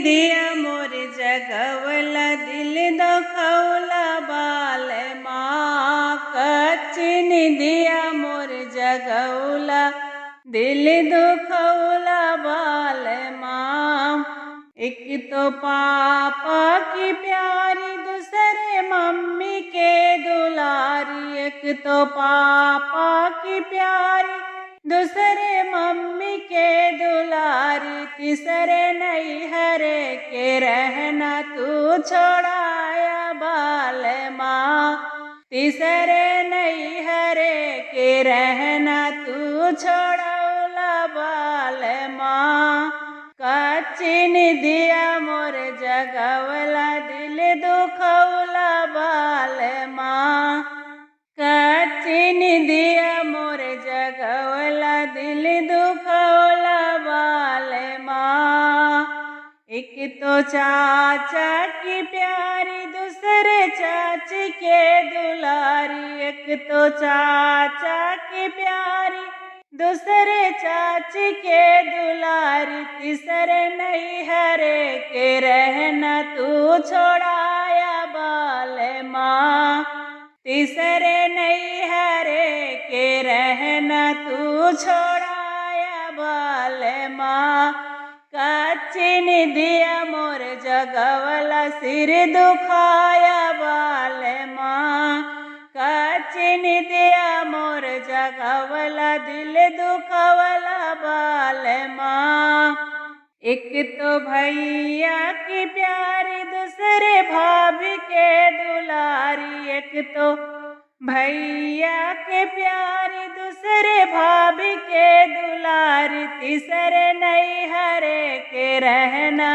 दिया मोर जगवला दिल दुखौला बाल माँ। कच्चिन दिया मोर जगवला दिल दुखौला बाल माँ। एक तो पापा की प्यारी दूसरे मम्मी के दुलारी। एक तो पापा की प्यारी दूसरे मम्मी के दुलारी। तीसरे नैहर के रहना तू छोड़ाया बाल माँ। तीसरे नैहर के रहना तू छोड़ौला बाल माँ। कच्चिन दिया मोर जगवला दिल दुखौला बाल माँ। कच्चिन दिया मोर जगवला दिल दुखौला बाल माँ। एक तो चाचा की प्यारी दूसरे चाची के दुलारी। एक तो चाचा की प्यारी दूसरे चाची के दुलारी। तीसरे नैहर के रहना तू छोड़ाया बाल माँ। तीसरे नैहर के रहना तू छोड़ाया बाल माँ। कच्चिन दिया मोर जगवला सिर दुखाया बाल माँ। कच्चिन दिया मोर जगवला दिल दुखवला बाल माँ। एक तो भैया की प्यारी दूसरे भाभी के दुलारी। एक तो भैया के प्यारी दूसरे भाभी के दुलारी। तीसरे नैहर के रहना